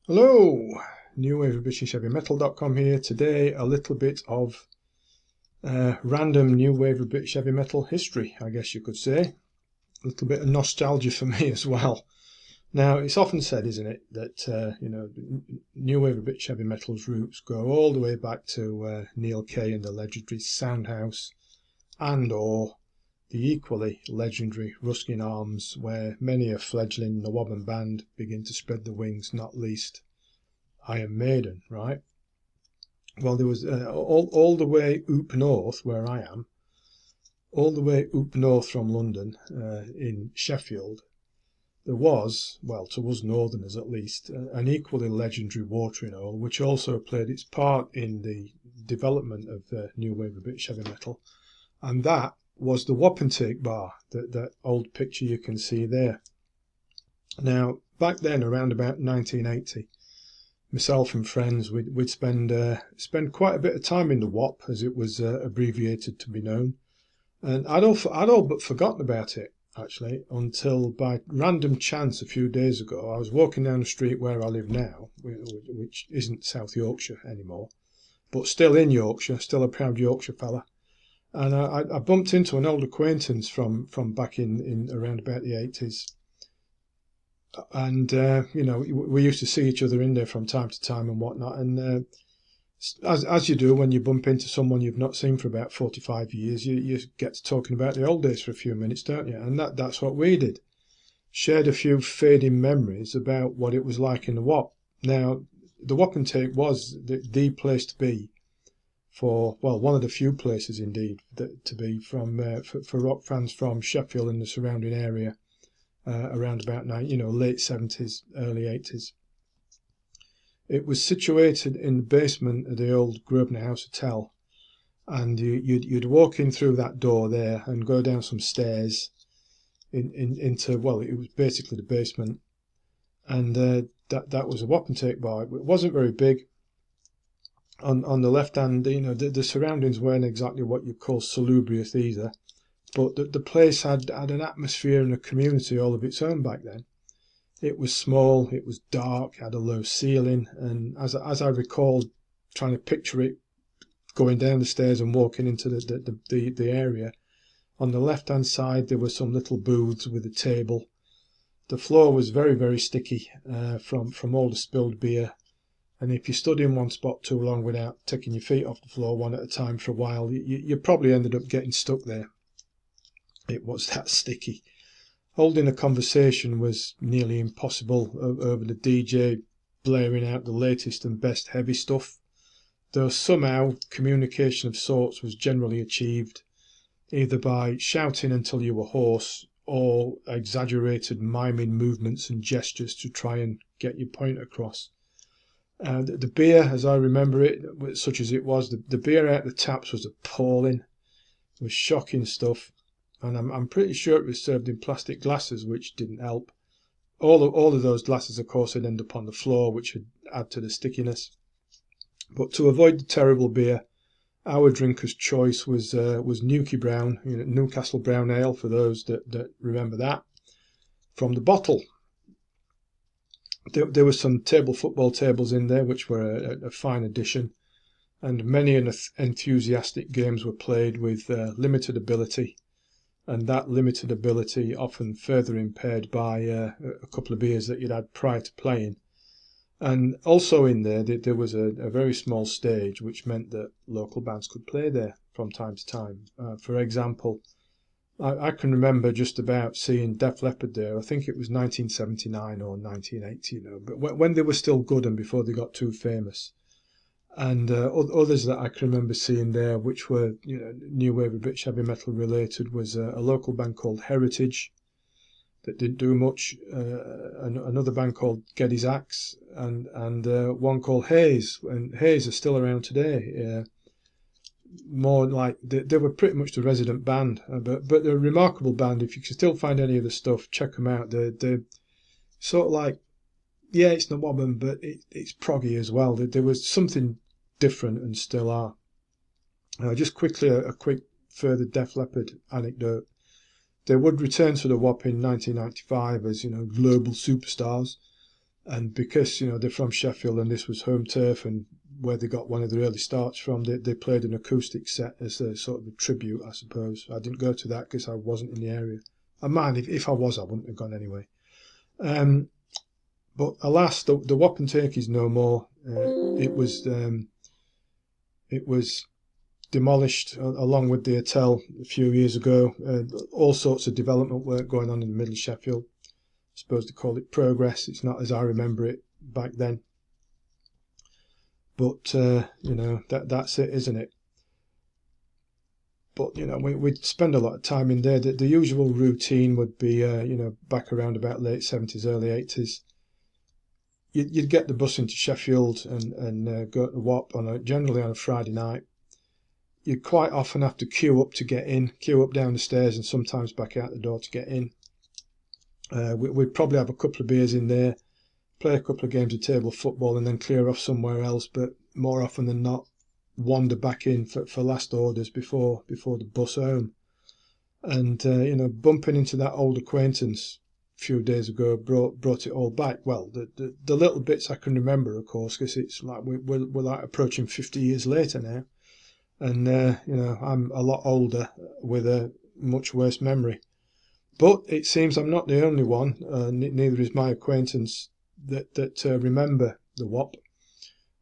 Hello, NWOBHM here. Today a little bit of random New Wave of British Heavy Metal history, I guess you could say. A little bit of nostalgia for me as well. Now, it's often said, isn't it, that New Wave of British Heavy Metal's roots go all the way back to Neil Kay and the legendary Soundhouse, and/or the equally legendary Ruskin Arms, where many a fledgling NWOBHM band begin to spread the wings, not least Iron Maiden, right? Well, there was all the way up north, where I am, all the way up north from London, in Sheffield, there was, well, to us northerners at least, an equally legendary watering hole, which also played its part in the development of New Wave of British Heavy Metal, and that was the Wapentake bar, that old picture you can see there. Now, back then, around about 1980, myself and friends, we'd spend quite a bit of time in the WAP, as it was abbreviated to be known, and I'd all but forgotten about it, actually, until by random chance a few days ago I was walking down the street where I live now, which isn't South Yorkshire anymore, but still in Yorkshire, still a proud Yorkshire fella. And I bumped into an old acquaintance from back in around about the 80s. And, we used to see each other in there from time to time and whatnot. And as you do when you bump into someone you've not seen for about 45 years, you get to talking about the old days for a few minutes, don't you? And that's what we did. Shared a few fading memories about what it was like in the WAP. Now, the Wapentake was the place to be for, well, one of the few places indeed to be from for rock fans from Sheffield and the surrounding area, around about late 70s, early 80s. It was situated in the basement of the old Grosvenor House Hotel, and you'd walk in through that door there and go down some stairs into, well, it was basically the basement, and that was a Wapentake bar. It wasn't very big. On the left hand, the surroundings weren't exactly what you call salubrious either, but the place had an atmosphere and a community all of its own back then. It was small, it was dark, had a low ceiling, and as I recall trying to picture it going down the stairs and walking into the area, on the left hand side there were some little booths with a table. The floor was very, very sticky from all the spilled beer. And if you stood in one spot too long without taking your feet off the floor one at a time for a while, you probably ended up getting stuck there. It was that sticky. Holding a conversation was nearly impossible over the DJ blaring out the latest and best heavy stuff, though somehow communication of sorts was generally achieved, either by shouting until you were hoarse or exaggerated miming movements and gestures to try and get your point across. The beer, as I remember it, such as it was, the beer out the taps was appalling. It was shocking stuff, and I'm pretty sure it was served in plastic glasses, which didn't help. All of those glasses, of course, would end up on the floor, which would add to the stickiness. But to avoid the terrible beer, our drinker's choice was Newcastle Brown Ale, for those that remember that, from the bottle. There were some table football tables in there, which were a fine addition, and many enthusiastic games were played with limited ability, and that limited ability often further impaired by a couple of beers that you'd had prior to playing. And also in there was a very small stage, which meant that local bands could play there from time to time. For example, I can remember just about seeing Def Leppard there. I think it was 1979 or 1980, but when they were still good and before they got too famous. And others that I can remember seeing there, which were New Wave of British Heavy Metal related, was a local band called Heritage that didn't do much, another band called Geddy's Axe, and one called Hayes. And Hayes are still around today. More like they were pretty much the resident band, but they're a remarkable band. If you can still find any of the stuff, check them out. They're sort of like, yeah, it's not NWOBHM, but it's proggy as well. There was something different, and still are. Just quickly, a quick further Def Leppard anecdote. They would return to the WAP in 1995 as global superstars, And because, they're from Sheffield and this was home turf and where they got one of their early starts from, they played an acoustic set as a sort of a tribute, I suppose. I didn't go to that because I wasn't in the area. I mind, if I was, I wouldn't have gone anyway. But alas, the Wapentake is no more. It was demolished along with the hotel a few years ago. All sorts of development work going on in the middle of Sheffield. I suppose they call it progress. It's not as I remember it back then. But, that's it, isn't it? But, we'd spend a lot of time in there. The usual routine would be, back around about late 70s, early 80s. You'd get the bus into Sheffield and go to WAP generally on a Friday night. You'd quite often have to queue up to get in, queue up down the stairs and sometimes back out the door to get in. We'd probably have a couple of beers in there, play a couple of games of table football and then clear off somewhere else, but more often than not wander back in for last orders before the bus home. And, bumping into that old acquaintance a few days ago brought it all back. Well, the little bits I can remember, of course, because it's like we're like approaching 50 years later now. And, I'm a lot older with a much worse memory. But it seems I'm not the only one, neither is my acquaintance, that remember the WAP.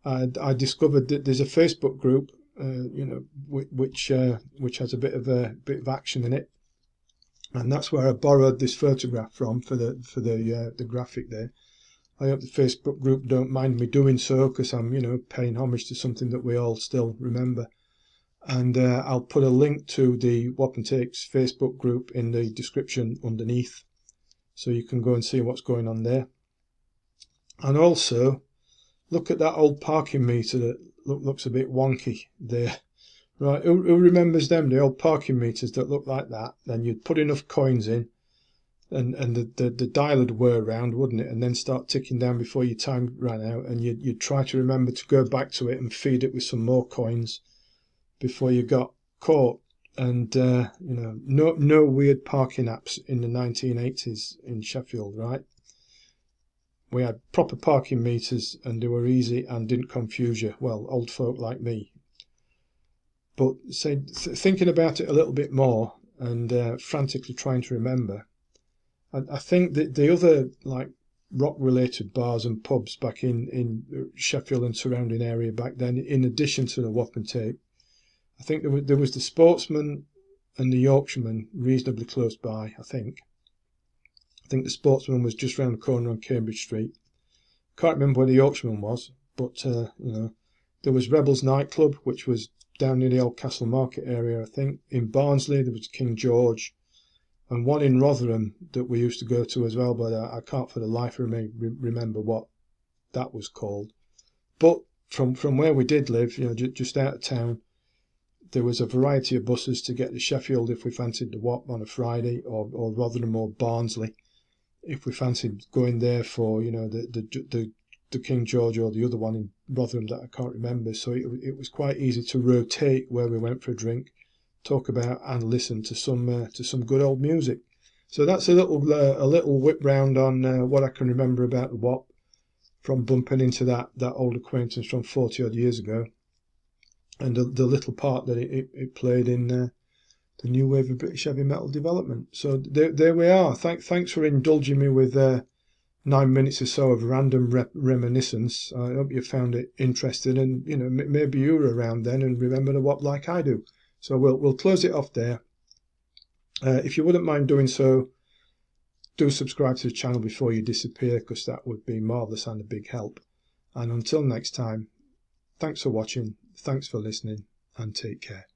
I discovered that there's a Facebook group, which has a bit of action in it, and that's where I borrowed this photograph from for the graphic there. I hope the Facebook group don't mind me doing so, because I'm paying homage to something that we all still remember. And I'll put a link to the Wapentake's Facebook group in the description underneath, so you can go and see what's going on there. And also, look at that old parking meter that looks a bit wonky there. Right, who remembers them, the old parking meters that look like that? Then you'd put enough coins in, and the dial would whir round, wouldn't it? And then start ticking down before your time ran out, and you'd try to remember to go back to it and feed it with some more coins before you got caught. And no weird parking apps in the 1980s in Sheffield, right? We had proper parking meters and they were easy and didn't confuse you. Well, old folk like me. But thinking about it a little bit more and frantically trying to remember, I think that the other like rock-related bars and pubs back in Sheffield and surrounding area back then, in addition to the Wapentake, I think there was the Sportsman and the Yorkshireman reasonably close by, I think. I think the Sportsman was just round the corner on Cambridge Street. Can't remember where the Yorkshireman was, but, there was Rebels nightclub, which was down near the old Castle Market area, I think. In Barnsley, there was King George, and one in Rotherham that we used to go to as well, but I can't for the life of me remember what that was called. But from where we did live, just out of town, there was a variety of buses to get to Sheffield if we fancied the WAP on a Friday, or Rotherham or Barnsley if we fancied going there for the King George or the other one in Rotherham that I can't remember. So it was quite easy to rotate where we went for a drink, talk about and listen to some good old music. So that's a little whip round on what I can remember about the WAP from bumping into that old acquaintance from 40 odd years ago, and the little part that it played in the new wave of British heavy metal development. So there we are. Thanks for indulging me with 9 minutes or so of random reminiscence. I hope you found it interesting, and maybe you were around then and remember the WAP like I do. So we'll close it off there. If you wouldn't mind doing so, do subscribe to the channel before you disappear, because that would be marvellous and a big help. And until next time, thanks for watching, thanks for listening, and take care.